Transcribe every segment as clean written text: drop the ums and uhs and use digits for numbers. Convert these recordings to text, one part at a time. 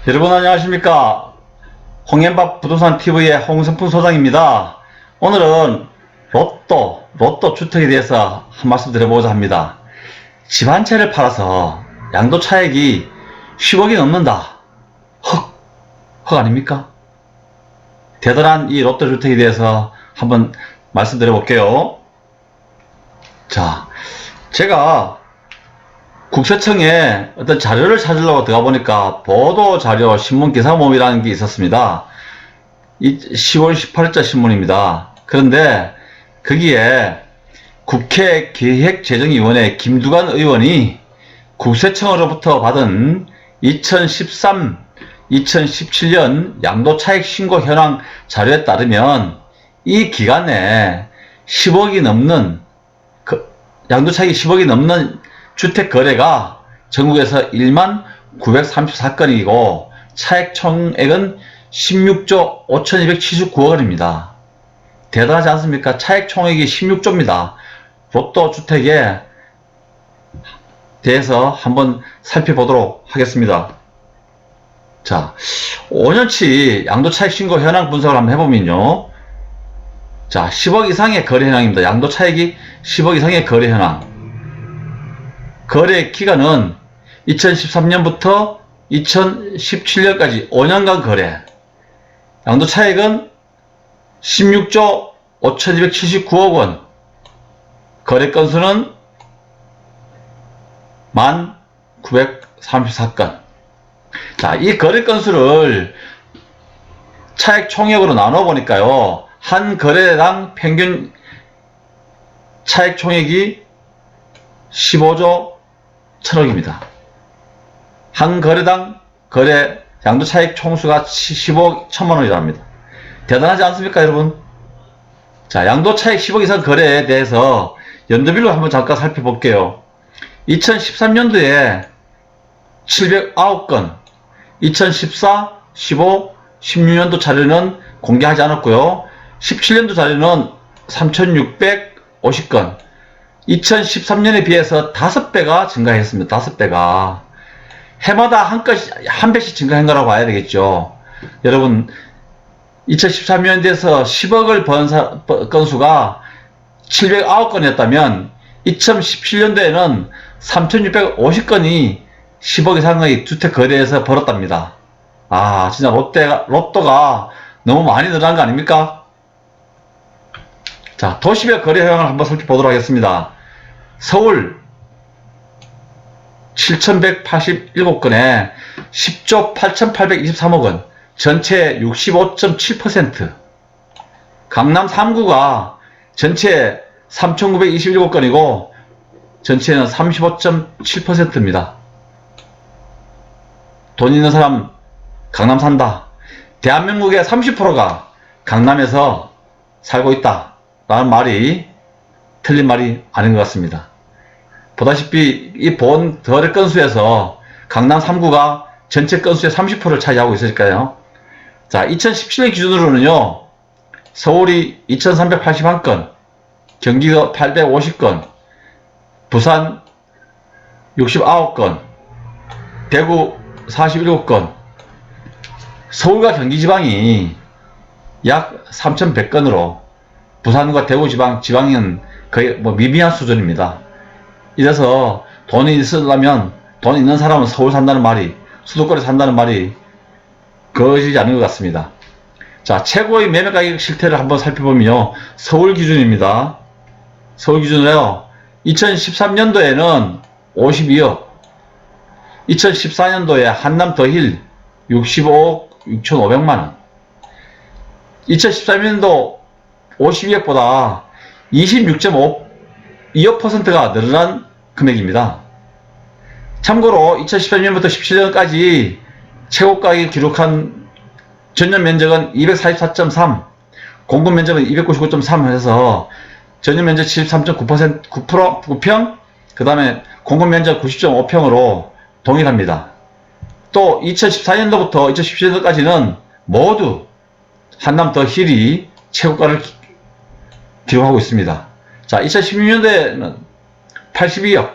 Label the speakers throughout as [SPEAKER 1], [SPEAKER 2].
[SPEAKER 1] 여러분 안녕하십니까. 홍앤밥 부동산TV의 홍성풍 소장입니다. 오늘은 로또 주택에 대해서 한 말씀 드려보고자 합니다. 집 한 채를 팔아서 양도 차익이 10억이 넘는다. 헉 아닙니까? 대단한 이 로또 주택에 대해서 한번 말씀드려 볼게요. 자, 제가 국세청에 어떤 자료를 찾으려고 들어가 보니까 보도자료 신문기사모음이라는 게 있었습니다. 10월 18일자 신문입니다. 그런데 거기에 국회 기획재정위원회 김두관 의원이 국세청으로부터 받은 2013, 2017년 양도차익 신고 현황 자료에 따르면 이 기간에 10억이 넘는 양도차익이 10억이 넘는 주택 거래가 전국에서 1만 934건이고 차액 총액은 16조 5279억 원입니다. 대단하지 않습니까? 차액 총액이 16조입니다. 로또 주택에 대해서 한번 살펴보도록 하겠습니다. 자, 5년치 양도차익 신고 현황 분석을 한번 해보면요. 자, 10억 이상의 거래 현황입니다. 양도차익이 10억 이상의 거래 현황. 거래 기간은 2013년부터 2017년까지 5년간 거래. 양도 차익은 16조 5279억 원. 거래 건수는 1934건. 자, 이 거래 건수를 차익 총액으로 나눠 보니까요. 한 거래당 평균 차익 총액이 15조 1000억입니다. 한 거래당 거래 양도차익 총수가 15억 1000만원이라 합니다. 대단하지 않습니까, 여러분? 자, 양도차익 10억 이상 거래에 대해서 연도별로 한번 잠깐 살펴볼게요. 2013년도에 709건, 2014, 15, 16년도 자료는 공개하지 않았고요. 17년도 자료는 3650건, 2013년에 비해서 5배가 증가했습니다. 5배가. 해마다 한 배씩 증가한 거라고 봐야 되겠죠. 여러분, 2013년에서 10억을 번 건수가 709건이었다면 2017년도에는 3650건이 10억 이상의 주택 거래에서 벌었답니다. 아, 진짜 로또가 너무 많이 늘어난 거 아닙니까? 자, 도시별 거래 현황을 한번 살펴보도록 하겠습니다. 서울 7187건에 10조 8823억 원, 전체 65.7%. 강남 3구가 전체 3927건이고 전체는 35.7%입니다. 돈 있는 사람 강남 산다. 대한민국의 30%가 강남에서 살고 있다 라는 말이 틀린 말이 아닌 것 같습니다. 보다시피 이 본 거래 건수에서 강남 3구가 전체 건수의 30%를 차지하고 있으니까요. 자, 2017년 기준으로는요. 서울이 2381건, 경기도 850건, 부산 69건, 대구 47건, 서울과 경기지방이 약 3100건으로 부산과 대구 지방은 거의 미미한 수준입니다. 이래서 돈이 있으려면 돈 있는 사람은 서울 산다는 말이, 수도권에 산다는 말이 거짓이 않은 것 같습니다. 자, 최고의 매매 가격 실태를 한번 살펴보면요. 서울 기준입니다. 서울 기준으로요. 2013년도에는 52억, 2014년도에 한남 더힐 65억 6,500만원, 2013년도 52억보다 26.2%가 늘어난 금액입니다. 참고로 2013년부터 17년까지 최고가액이 기록한 전년 면적은 244.3, 공급 면적은 299.3 해서 전년 면적 73.9%, 9평, 그 다음에 공급 면적 90.5평으로 동일합니다. 또 2014년도부터 2017년도까지는 모두 한남 더 힐이 최고가를 기록하고 있습니다. 자, 2016년도에는 82억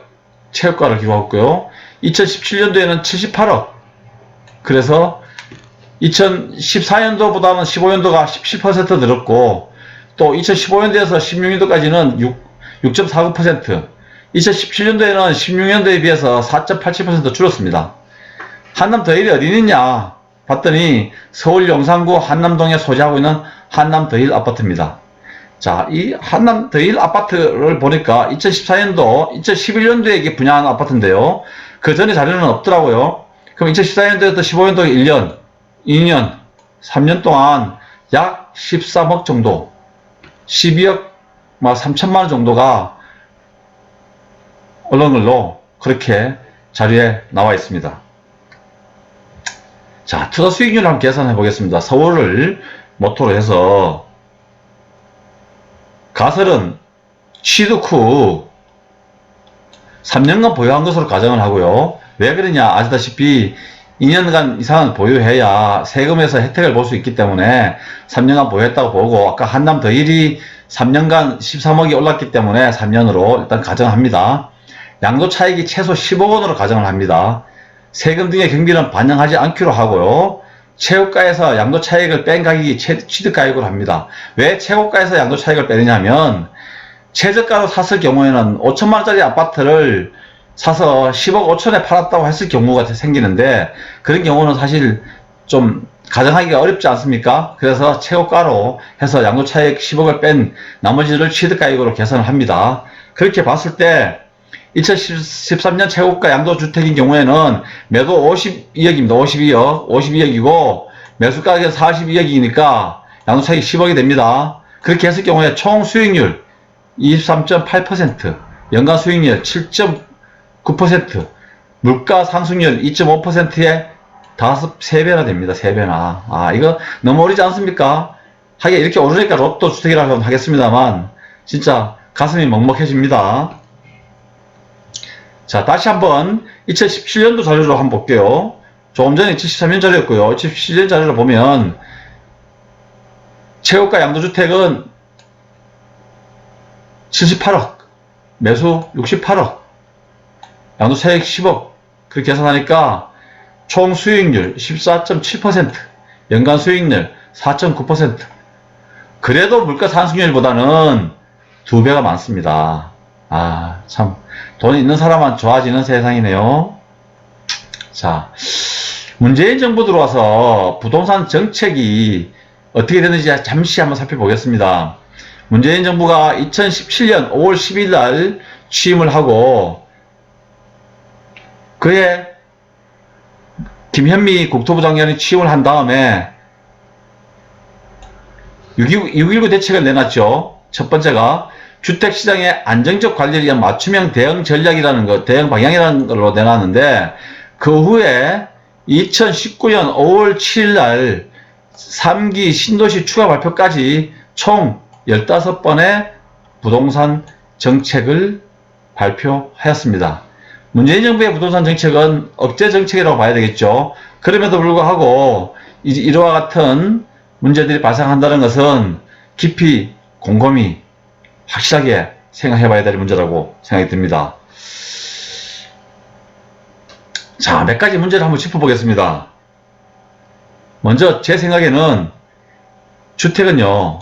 [SPEAKER 1] 최고가를 기록했고요. 2017년도에는 78억. 그래서 2014년도보다는 15년도가 17% 늘었고, 또 2015년도에서 16년도까지는 6.49%, 2017년도에는 16년도에 비해서 4.87% 줄었습니다. 한남 더힐이 어디 있느냐 봤더니 서울 용산구 한남동에 소재하고 있는 한남 더힐 아파트입니다. 자, 이 한남 더힐 아파트를 보니까 2014년도, 2011년도에 분양한 아파트인데요. 그 전에 자료는 없더라고요. 그럼 2014년도에서 15년도 1년, 2년, 3년 동안 약 13억 정도, 12억 3천만원 정도가 얼렁얼렁 그렇게 자료에 나와 있습니다. 자, 투자 수익률을 한번 계산해 보겠습니다. 서울을 모토로 해서 가설은 취득 후 3년간 보유한 것으로 가정을 하고요. 왜 그러냐, 아시다시피 2년간 이상을 보유해야 세금에서 혜택을 볼 수 있기 때문에 3년간 보유했다고 보고, 아까 한남 더힐이 3년간 13억이 올랐기 때문에 3년으로 일단 가정을 합니다. 양도 차익이 최소 10억 원으로 가정을 합니다. 세금 등의 경비는 반영하지 않기로 하고요. 최고가에서 양도 차익을 뺀 가격이 취득가격으로 합니다. 왜 최고가에서 양도 차익을 빼느냐면, 최저가로 샀을 경우에는 5천만원짜리 아파트를 사서 10억 5천에 팔았다고 했을 경우가 생기는데, 그런 경우는 사실 좀 가정하기가 어렵지 않습니까? 그래서 최고가로 해서 양도 차익 10억을 뺀 나머지를 취득가격으로 계산을 합니다. 그렇게 봤을 때 2013년 최고가 양도주택인 경우에는 매도 52억입니다. 52억이고 매수가격은 42억이니까 양도차익이 10억이 됩니다. 그렇게 했을 경우에 총 수익률 23.8%, 연간 수익률 7.9%, 물가 상승률 2.5%에 3배나 됩니다. 3배나. 아, 이거 너무 어리지 않습니까? 하긴 이렇게 오르니까 로또 주택이라고 하겠습니다만 진짜 가슴이 먹먹해집니다. 자, 다시 한번 2017년도 자료로 한번 볼게요. 조금 전에 2013년 자료였고요. 2017년 자료를 보면 최고가 양도주택은 78억, 매수 68억, 양도차익 10억, 그렇게 계산하니까 총 수익률 14.7%, 연간 수익률 4.9%. 그래도 물가 상승률보다는 2배가 많습니다. 아, 참 돈 있는 사람만 좋아지는 세상이네요. 자, 문재인 정부 들어와서 부동산 정책이 어떻게 되는지 잠시 한번 살펴보겠습니다. 문재인 정부가 2017년 5월 10일 날 취임을 하고, 그해 김현미 국토부 장관이 취임을 한 다음에 6.19 대책을 내놨죠. 첫 번째가 주택시장의 안정적 관리를 위한 맞춤형 대응 전략이라는 것, 대응 방향이라는 걸로 내놨는데, 그 후에 2019년 5월 7일 날 3기 신도시 추가 발표까지 총 15번의 부동산 정책을 발표하였습니다. 문재인 정부의 부동산 정책은 억제 정책이라고 봐야 되겠죠. 그럼에도 불구하고 이와 같은 문제들이 발생한다는 것은 깊이 곰곰이 확실하게 생각해 봐야 될 문제라고 생각이 듭니다. 자, 몇 가지 문제를 한번 짚어보겠습니다. 먼저 제 생각에는 주택은요,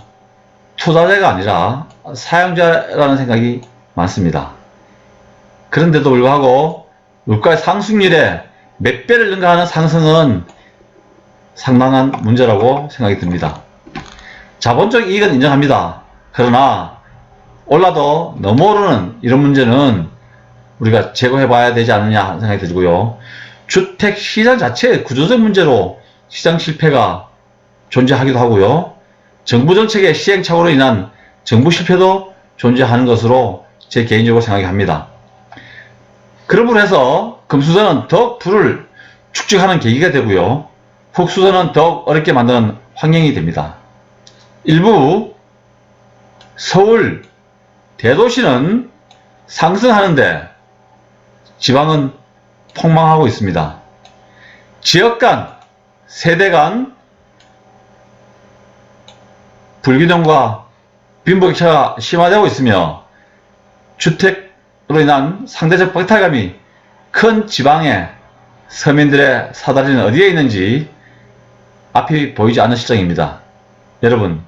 [SPEAKER 1] 투자자가 아니라 사용자라는 생각이 많습니다. 그런데도 불구하고 물가의 상승률에 몇 배를 능가하는 상승은 상당한 문제라고 생각이 듭니다. 자본적 이익은 인정합니다. 그러나 올라도 너무 오르는 이런 문제는 우리가 제거해 봐야 되지 않느냐 하는 생각이 들고요. 주택 시장 자체의 구조적 문제로 시장 실패가 존재하기도 하고요. 정부 정책의 시행착오로 인한 정부 실패도 존재하는 것으로 제 개인적으로 생각이 합니다. 그러므로 해서 금수저는 더욱 부를 축적하는 계기가 되고요. 흑수저는 더욱 어렵게 만드는 환경이 됩니다. 일부 서울 대도시는 상승하는데 지방은 폭망하고 있습니다. 지역 간, 세대 간 불균형과 빈부격차가 심화되고 있으며 주택으로 인한 상대적 박탈감이 큰 지방의 서민들의 사다리는 어디에 있는지 앞이 보이지 않는 실정입니다. 여러분,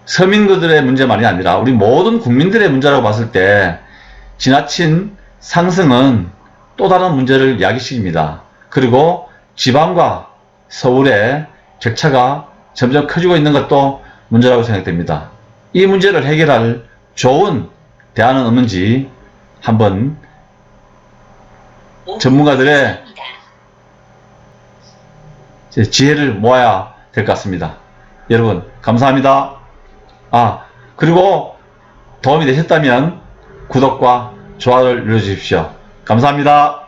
[SPEAKER 1] 서민들의 문제만이 아니라 우리 모든 국민들의 문제라고 봤을 때 지나친 상승은 또 다른 문제를 야기시킵니다. 그리고 지방과 서울의 격차가 점점 커지고 있는 것도 문제라고 생각됩니다. 이 문제를 해결할 좋은 대안은 없는지 한번 전문가들의 지혜를 모아야 될 것 같습니다. 여러분 감사합니다. 그리고 도움이 되셨다면 구독과 좋아요를 눌러주십시오. 감사합니다.